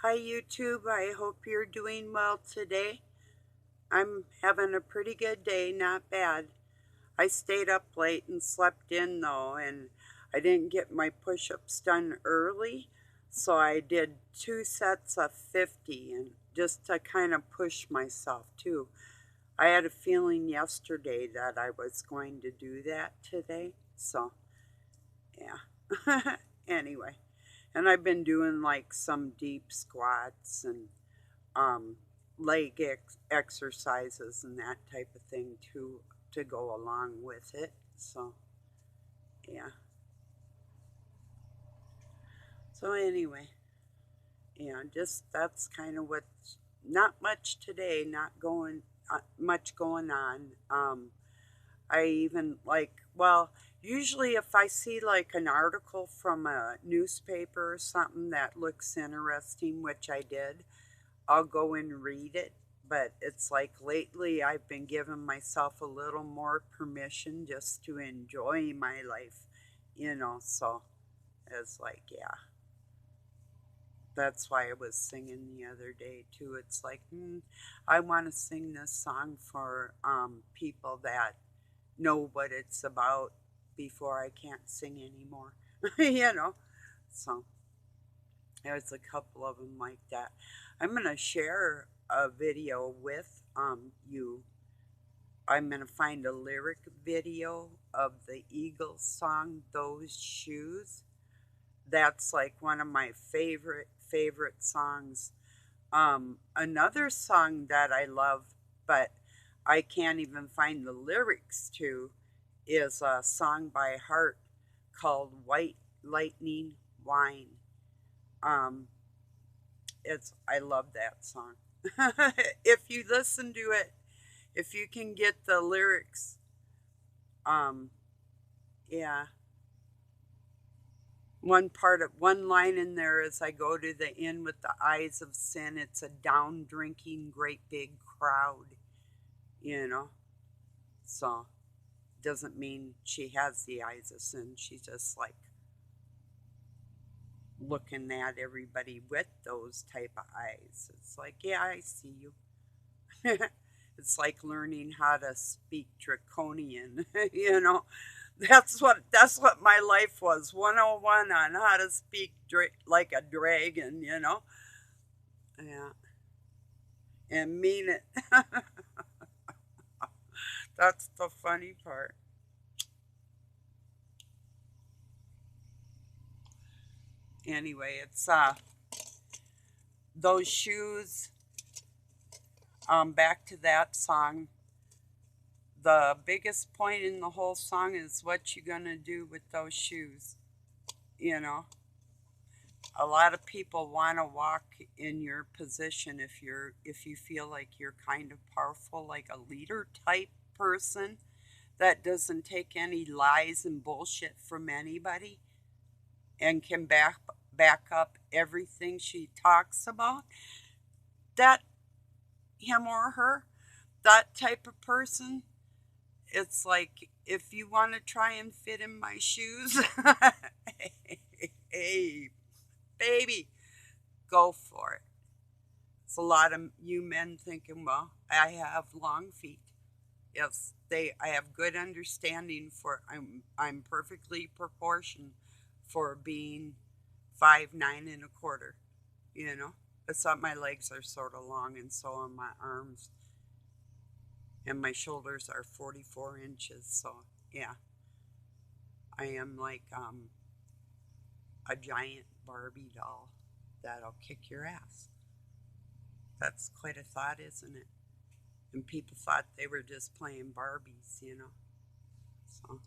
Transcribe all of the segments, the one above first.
Hi YouTube, I hope you're doing well today. I'm having a pretty good day, not bad. I stayed up late and slept in though, and I didn't get my push-ups done early, so I did 2 sets of 50 and just to kind of push myself too. I had a feeling yesterday that I was going to do that today, so yeah. Anyway, and I've been doing like some deep squats and um, leg exercises and that type of thing to go along with it. So yeah. So anyway, yeah, just that's kind of what's not much today. Not going much going on. I even like well. Usually, if I see like an article from a newspaper or something that looks interesting, which I did, I'll go and read it. But it's like lately I've been giving myself a little more permission just to enjoy my life. So it's like, yeah, that's why I was singing the other day too. It's like, I want to sing this song for people that know what it's about before I can't sing anymore, you know. So there's a couple of them like that. I'm going to share a video with you. I'm going to find a lyric video of the Eagles song Those Shoes. That's like one of my favorite songs. Another song that I love, but I can't even find the lyrics to, is a song by Heart called White Lightning Wine. Um, it's I love that song. If you listen to it, if you can get the lyrics, um, yeah. One line in there is I go to the inn with the eyes of sin. It's a down drinking great big crowd, you know. So doesn't mean she has the eyes of sin. She's just like looking at everybody with those type of eyes. It's like, yeah, I see you. It's like learning how to speak draconian, you know. That's what my life was. 101 on how to speak like a dragon. Yeah, and mean it. That's the funny part. Anyway, it's those shoes. Back to that song. The biggest point in the whole song is what you gonna do with those shoes. You know, a lot of people want to walk in your position if you feel like you're kind of powerful, like a leader type person that doesn't take any lies and bullshit from anybody and can back up everything she talks about. That him or her, that type of person, it's like if you want to try and fit in my shoes, hey, baby, go for it. It's a lot of you men thinking, well, I have long feet. Yes, I have good understanding for I'm perfectly proportioned for being 5'9 1/4. You know, except my legs are sort of long, and so are my arms, and my shoulders are 44 inches. So yeah, I am like a giant Barbie doll that'll kick your ass. That's quite a thought, isn't it? And people thought they were just playing Barbies. So,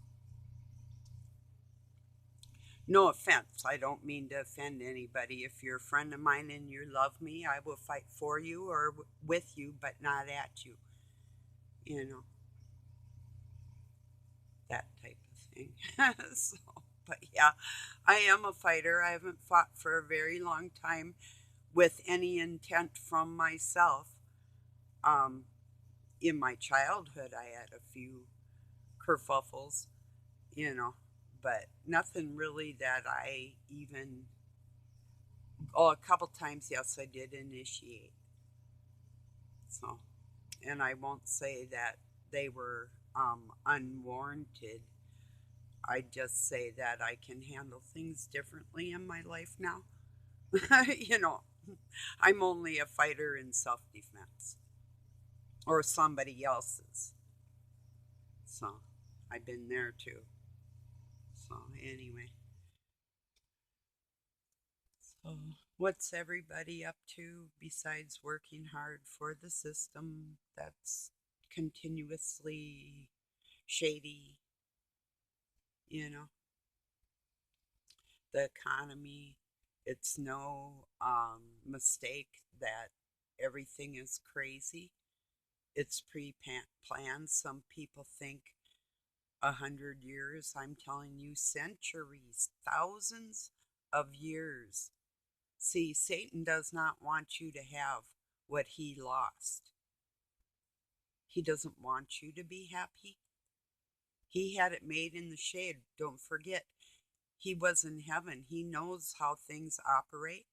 no offense. I don't mean to offend anybody. If you're a friend of mine and you love me, I will fight for you or with you, but not at you. You know, that type of thing. So, but yeah, I am a fighter. I haven't fought for a very long time with any intent from myself. Um, in my childhood, I had a few kerfuffles, you know, but nothing really that I even Oh, a couple times, yes, I did initiate. So, and I won't say that they were unwarranted. I just say that I can handle things differently in my life now. you know, I'm only a fighter in self defense or somebody else's. So I've been there too. So anyway, so what's everybody up to besides working hard for the system that's continuously shady, you know, the economy? It's no mistake that everything is crazy. It's pre-planned. Some people think 100 years. I'm telling you, centuries, thousands of years. See, Satan does not want you to have what he lost. He doesn't want you to be happy. He had it made in the shade. Don't forget, he was in heaven. He knows how things operate,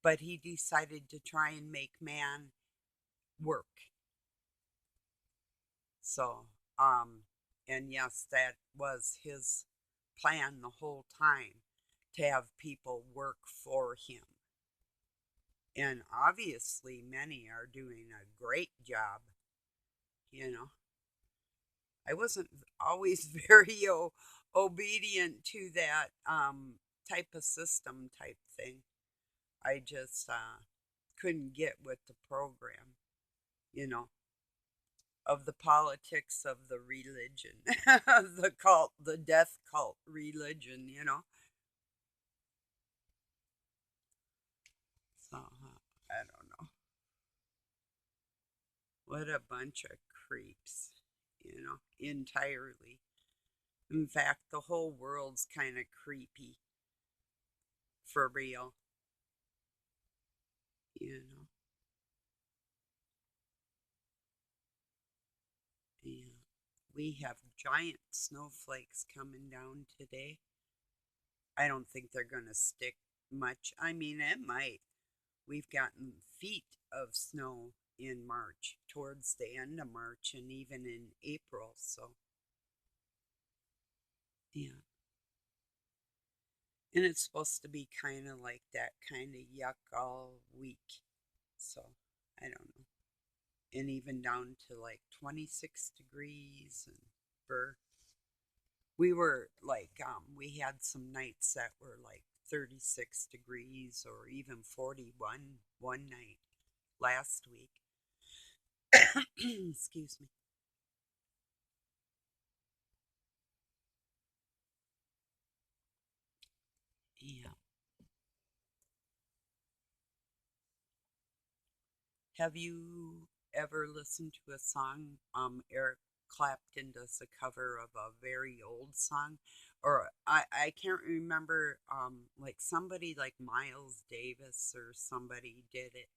but he decided to try and make man work. So, and yes, that was his plan the whole time, to have people work for him. And obviously, many are doing a great job. You know, I wasn't always very obedient to that type of system type thing. I just couldn't get with the program, you know, of the politics of the religion, the cult, the death cult religion, you know. So I don't know. What a bunch of creeps, you know, entirely. In fact, the whole world's kind of creepy for real, you know. Yeah. We have giant snowflakes coming down today. I don't think they're going to stick much. I mean, it might. We've gotten feet of snow in March, towards the end of March, and even in April. So, yeah. And it's supposed to be kind of like that kind of yuck all week. So, I don't know. And even down to like 26 degrees. And for, we were like, we had some nights that were like 36 degrees or even 41 one night last week. Excuse me. Yeah. Have you ever listened to a song? Eric Clapton does a cover of a very old song, or I can't remember. Like somebody like Miles Davis or somebody did it,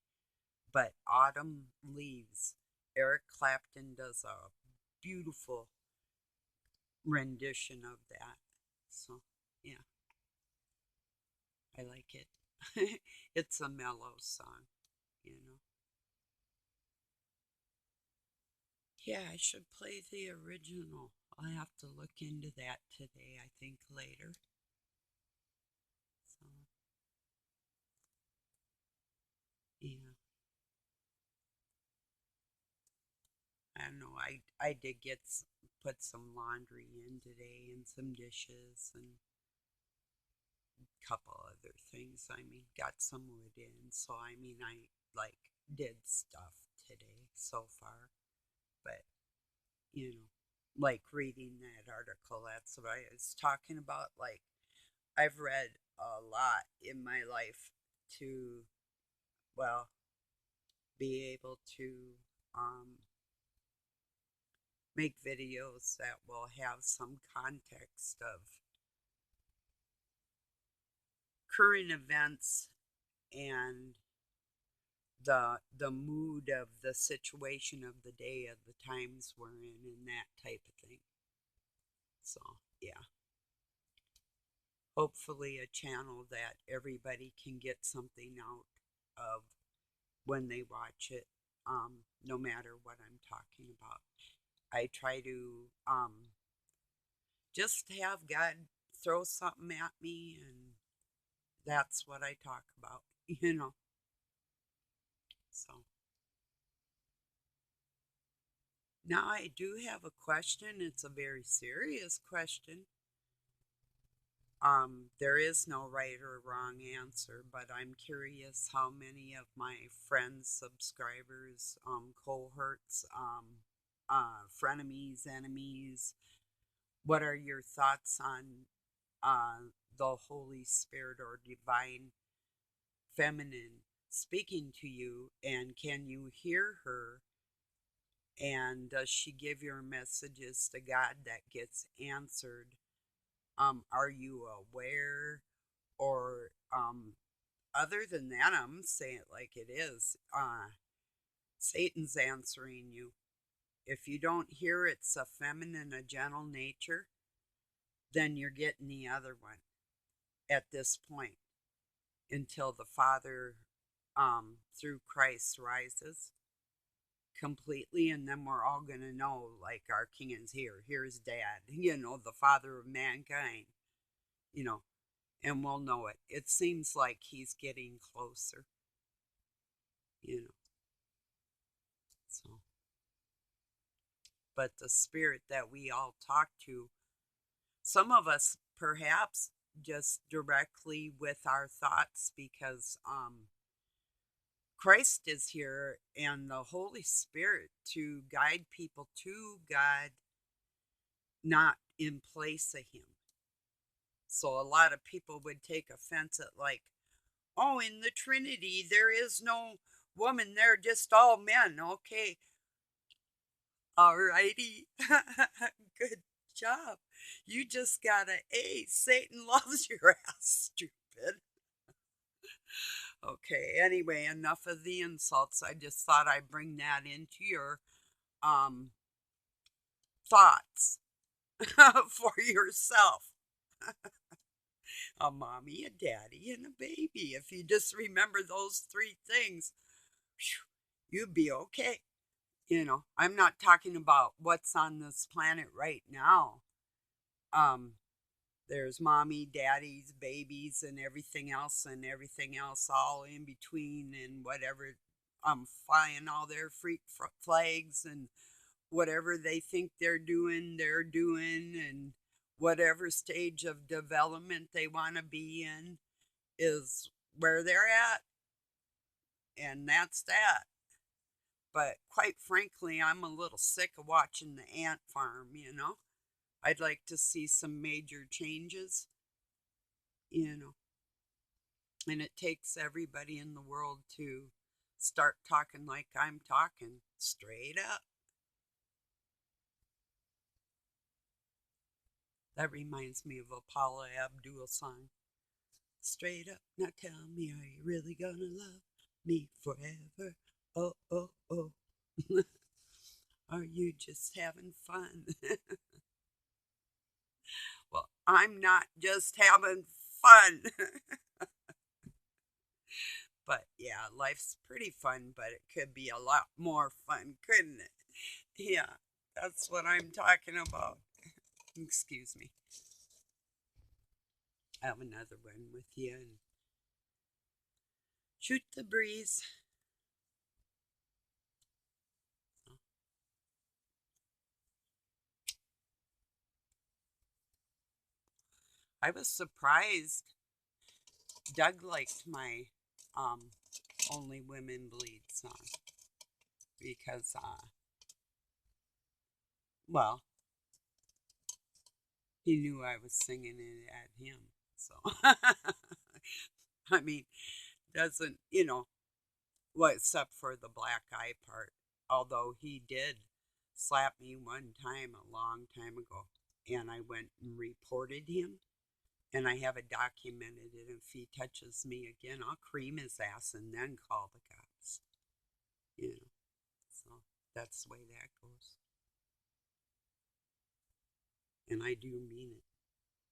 but Autumn Leaves. Eric Clapton does a beautiful rendition of that. So yeah, I like it. It's a mellow song, you know. Yeah, I should play the original. I'll have to look into that today, I think later. So, yeah, I don't know. I did put some laundry in today and some dishes and a couple other things. I mean, got some wood in. So, I mean, I like did stuff today so far. But, you know, like reading that article, that's what I was talking about. Like, I've read a lot in my life to, well, be able to um, make videos that will have some context of current events and the mood of the situation of the day, of the times we're in, and that type of thing. So yeah, hopefully a channel that everybody can get something out of when they watch it, no matter what I'm talking about. I try to just have God throw something at me, and that's what I talk about, you know. So now I do have a question. It's a very serious question. There is no right or wrong answer, but I'm curious how many of my friends, subscribers, cohorts, frenemies, enemies, what are your thoughts on the Holy Spirit or divine feminine speaking to you? And can you hear her? And does she give your messages to God that gets answered? Are you aware? Or other than that, I'm saying it like it is. Satan's answering you. If you don't hear it's a feminine, a gentle nature, then you're getting the other one at this point until the Father, through Christ, rises completely, and then we're all going to know, like, our king is here. Here's Dad, the Father of mankind, you know, and we'll know it. It seems like he's getting closer, you know. So, but the spirit that we all talk to, some of us perhaps just directly with our thoughts, because Christ is here and the Holy Spirit to guide people to God, not in place of Him. So a lot of people would take offense at, like, oh, in the Trinity, there is no woman, they're just all men. Okay, alrighty. Good job. You just got an A. Satan loves your ass, stupid. Okay, anyway, enough of the insults. I just thought I'd bring that into your um thoughts for yourself. A mommy, a daddy, and a baby. If you just remember those three things, you'd be okay. I'm not talking about what's on this planet right now. Um, there's mommy, daddies, babies, and everything else all in between, and whatever, flying all their freak flags, and whatever they think they're doing, and whatever stage of development they want to be in is where they're at, and that's that. But quite frankly, I'm a little sick of watching the ant farm. I'd like to see some major changes, you know. And it takes everybody in the world to start talking like I'm talking, straight up. That reminds me of a Paula Abdul song. Straight up, now tell me, are you really gonna love me forever? Oh, oh, oh. Are you just having fun? Well, I'm not just having fun. But yeah, life's pretty fun, but it could be a lot more fun, couldn't it? Yeah, that's what I'm talking about. Excuse me. I have another one with you, and shoot the breeze. I was surprised. Doug liked my um, Only Women Bleed song because, well, he knew I was singing it at him. So, I mean, doesn't, well, except for the black eye part. Although he did slap me one time a long time ago, and I went and reported him, and I have it documented. And if he touches me again, I'll cream his ass and then call the cops. You know, so that's the way that goes, and I do mean it.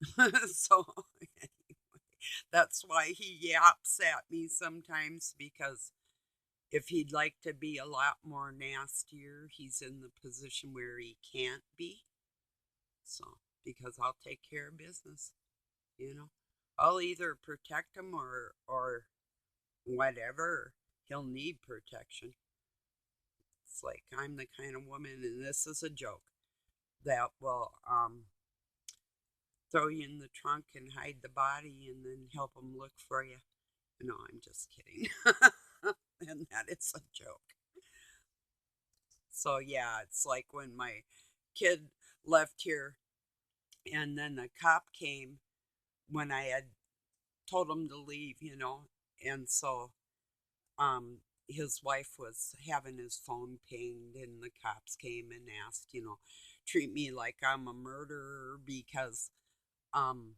So that's why he yaps at me sometimes, because if he'd like to be a lot more nastier, he's in the position where he can't be. So, because I'll take care of business, you know. I'll either protect him or whatever. He'll need protection. It's like I'm the kind of woman, and this is a joke, that will throw you in the trunk and hide the body and then help them look for you. No, I'm just kidding. And that is a joke. So, yeah, it's like when my kid left here and then the cop came when I had told him to leave, and so um his wife was having his phone pinged and the cops came and asked, treat me like I'm a murderer because um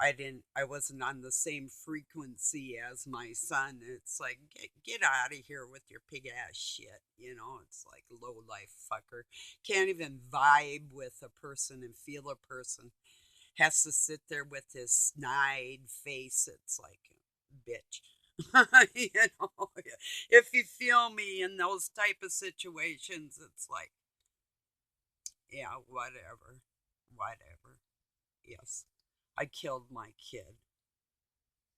I wasn't on the same frequency as my son. It's like, get out of here with your pig ass shit. It's like low life fucker. Can't even vibe with a person and feel a person. Has to sit there with his snide face. It's like, bitch. you know, if you feel me in those type of situations, it's like, yeah, whatever. Whatever. Yes. I killed my kid.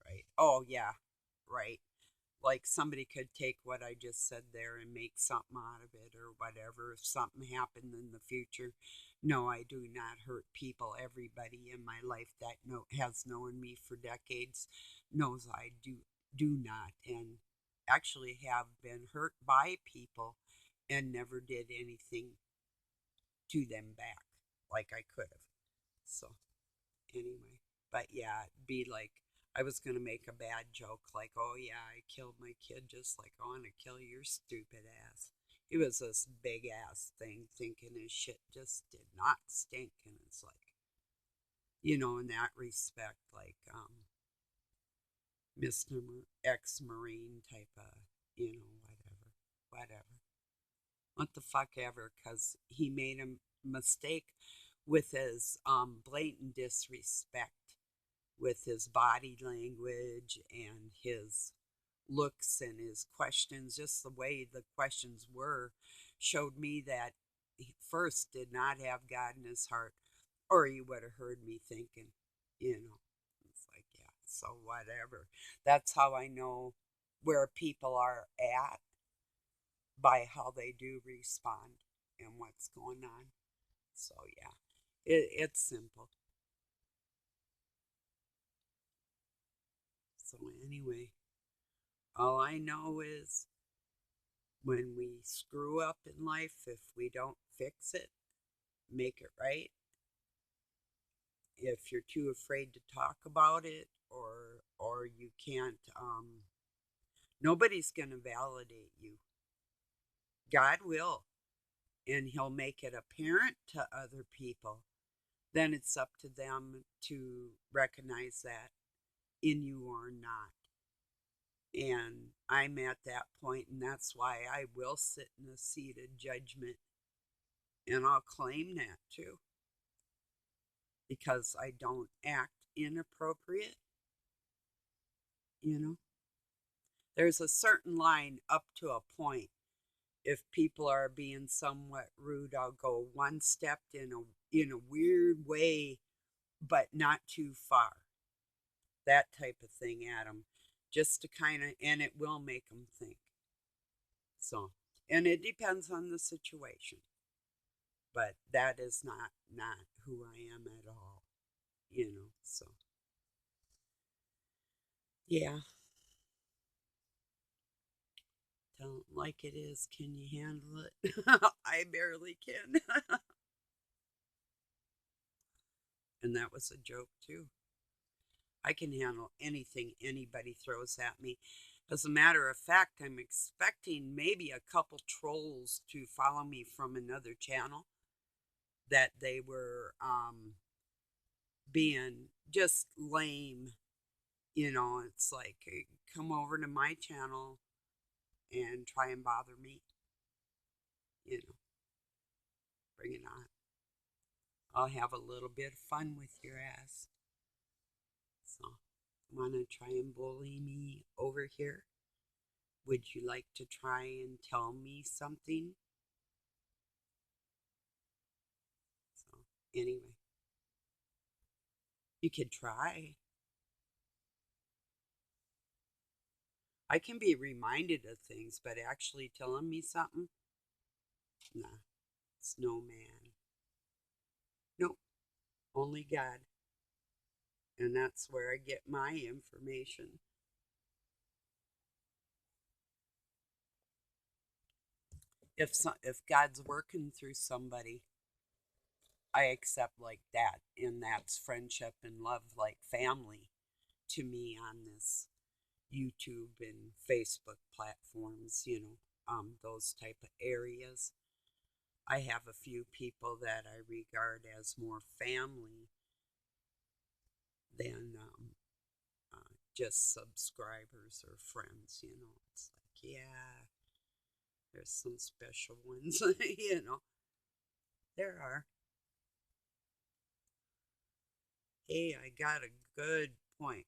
Right. Oh, yeah. Right. Like somebody could take what I just said there and make something out of it or whatever if something happened in the future. No, I do not hurt people. Everybody in my life that has known me for decades knows I do not, and actually have been hurt by people and never did anything to them back like I could have. So anyway, but yeah, it'd be like I was gonna make a bad joke, like, "Oh yeah, I killed my kid," just like I want to kill your stupid ass. He was this big ass thing, thinking his shit just did not stink, and it's like, in that respect, like Mister Ex Marine type of, whatever, what the fuck ever, because he made a mistake with his blatant disrespect with his body language and his looks and his questions, just the way the questions were, showed me that he first did not have God in his heart, or he would have heard me thinking, It's like, yeah, so whatever. That's how I know where people are at, by how they do respond and what's going on. So, yeah, it's simple. So, anyway, all I know is when we screw up in life, if we don't fix it, make it right, if you're too afraid to talk about it, or you can't, nobody's going to validate you. God will, and he'll make it apparent to other people. Then it's up to them to recognize that in you or not. And I'm at that point, and that's why I will sit in a seat of judgment, and I'll claim that too, because I don't act inappropriate. You know, there's a certain line up to a point. If people are being somewhat rude, I'll go one step in a weird way, but not too far. That type of thing at them, just to kind of, and it will make them think. So, and it depends on the situation, but that is not who I am at all. So yeah, tell it like it is. Can you handle it? I barely can. And that was a joke too. I can handle anything anybody throws at me. As a matter of fact, I'm expecting maybe a couple trolls to follow me from another channel, that they were being just lame. It's like, hey, come over to my channel and try and bother me. You know, bring it on. I'll have a little bit of fun with your ass. So, want to try and bully me over here? Would you like to try and tell me something? So, anyway, you could try. I can be reminded of things, but actually telling me something? Nah, it's no man. Nope, only God. And that's where I get my information. If God's working through somebody, I accept like that, and that's friendship and love, like family to me on this YouTube and Facebook platforms. Those type of areas. I have a few people that I regard as more family than just subscribers or friends. It's like, yeah, there's some special ones. There are. Hey, I got a good point.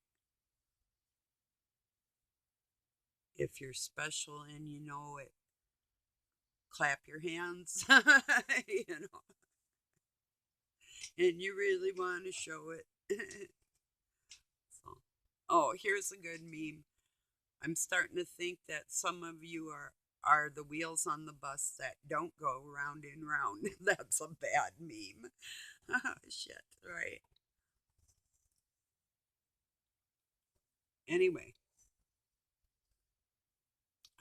If you're special and you know it, clap your hands, and you really want to show it. So, oh, here's a good meme. I'm starting to think that some of you are the wheels on the bus that don't go round and round. That's a bad meme. Shit, right. Anyway,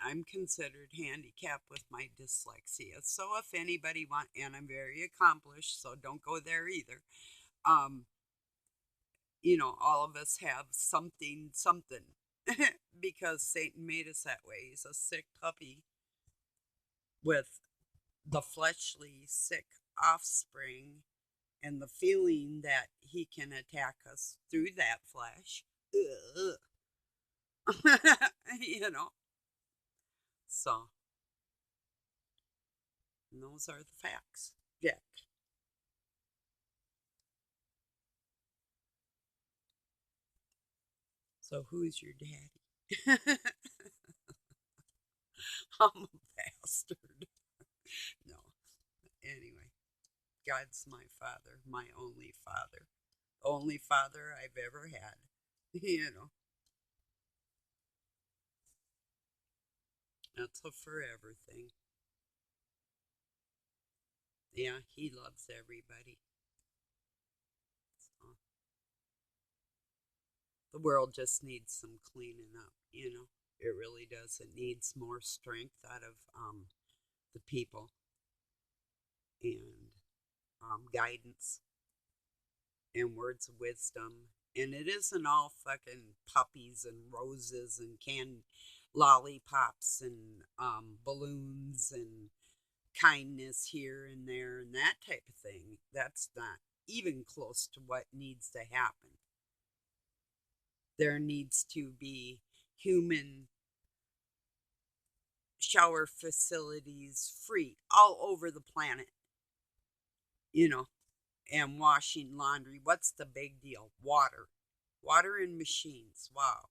I'm considered handicapped with my dyslexia. So if anybody and I'm very accomplished, so don't go there either. Um, all of us have something, because Satan made us that way. He's a sick puppy with the fleshly sick offspring and the feeling that he can attack us through that flesh. you know. So, those are the facts. Yeah. So, who's your daddy? I'm a bastard. No. Anyway, God's my father, my only father. Only father I've ever had. You know, that's a forever thing. Yeah, he loves everybody. So, the world just needs some cleaning up. It really does. It needs more strength out of the people and guidance and words of wisdom. And it isn't all fucking puppies and roses and canned lollipops and balloons and kindness here and there and that type of thing. That's not even close to what needs to happen. There needs to be human shower facilities free all over the planet, you know, and washing laundry. What's the big deal? Water. Water and machines. Wow.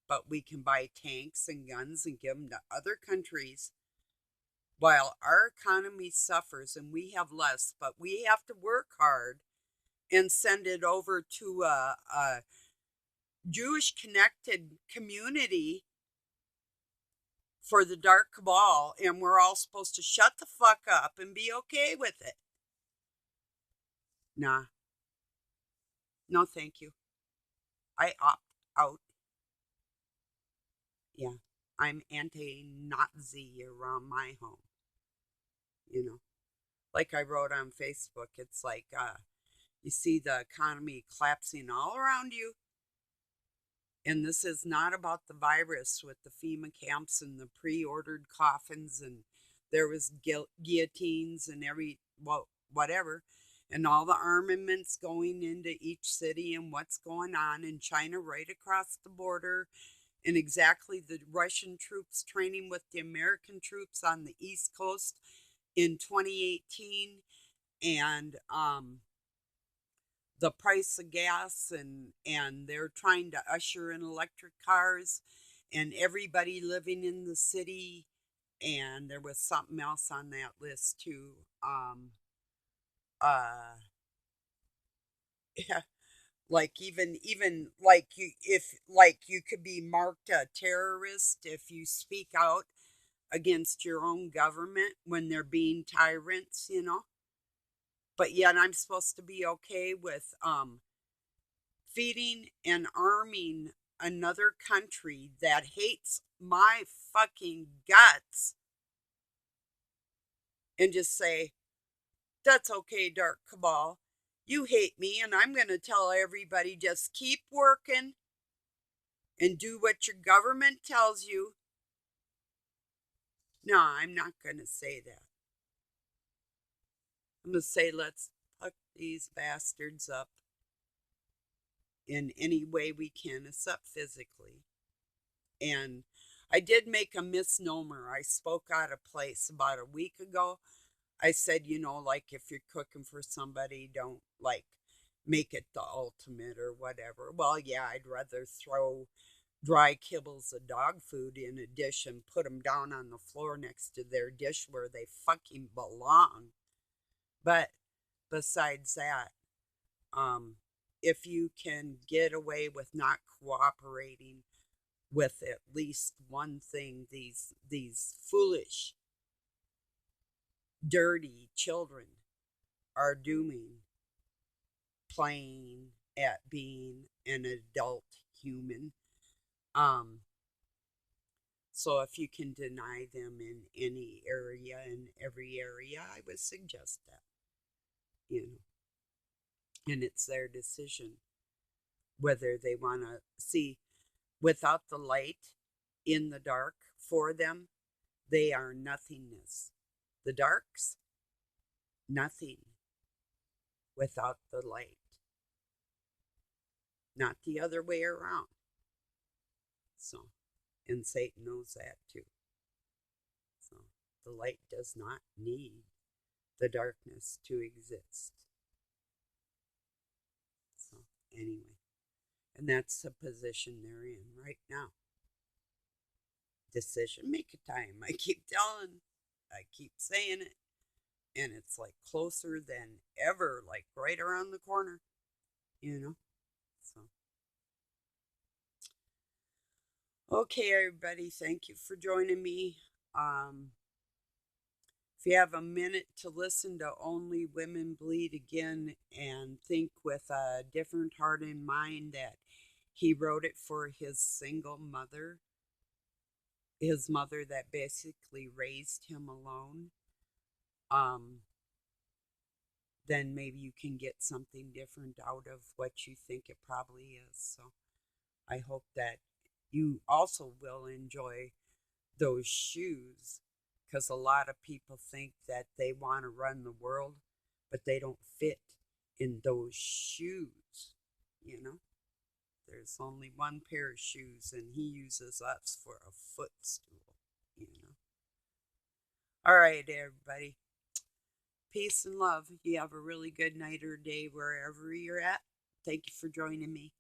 But we can buy tanks and guns and give them to other countries while our economy suffers and we have less, but we have to work hard and send it over to a Jewish connected community for the dark cabal, and we're all supposed to shut the fuck up and be okay with it. Nah, no, thank you. I opt out. Yeah, I'm anti-Nazi around my home. Like I wrote on Facebook, it's like you see the economy collapsing all around you. And this is not about the virus with the FEMA camps and the pre-ordered coffins, and there was guillotines and whatever, and all the armaments going into each city, and what's going on in China right across the border, and exactly the Russian troops training with the American troops on the East Coast in 2018, and the price of gas, and they're trying to usher in electric cars and everybody living in the city. And there was something else on that list too. Uh yeah, like even like you, if like you could be marked a terrorist if you speak out against your own government when they're being tyrants, but yet I'm supposed to be okay with feeding and arming another country that hates my fucking guts, and just say, that's okay, Dark Cabal. You hate me, and I'm going to tell everybody just keep working and do what your government tells you. No, I'm not going to say that. I'm going to say, let's fuck these bastards up in any way we can, except physically. And I did make a misnomer. I spoke out of place about a week ago. I said, like if you're cooking for somebody, don't like make it the ultimate or whatever. Well, yeah, I'd rather throw dry kibbles of dog food in a dish and put them down on the floor next to their dish where they fucking belong. But besides that, um, if you can get away with not cooperating with at least one thing these foolish, dirty children are doing, playing at being an adult human. Um, so if you can deny them in any area, in every area, I would suggest that, you know, and it's their decision whether they want to see without the light in the dark for them, they are nothingness. The darks, nothing without the light, not the other way around. So, and Satan knows that too. So, the light does not need the darkness to exist. So, anyway, and that's the position they're in right now. Decision making time. I keep saying it, and it's like closer than ever, like right around the corner, you know? So, okay, everybody, thank you for joining me. If you have a minute to listen to Only Women Bleed Again and think with a different heart in mind that he wrote it for his single mother, his mother that basically raised him alone, um, then maybe you can get something different out of what you think it probably is. So I hope that you also will enjoy those shoes, because a lot of people think that they want to run the world, but they don't fit in those shoes, you know? There's only one pair of shoes, and he uses us for a footstool, you know? All right, everybody. Peace and love. You have a really good night or day wherever you're at. Thank you for joining me.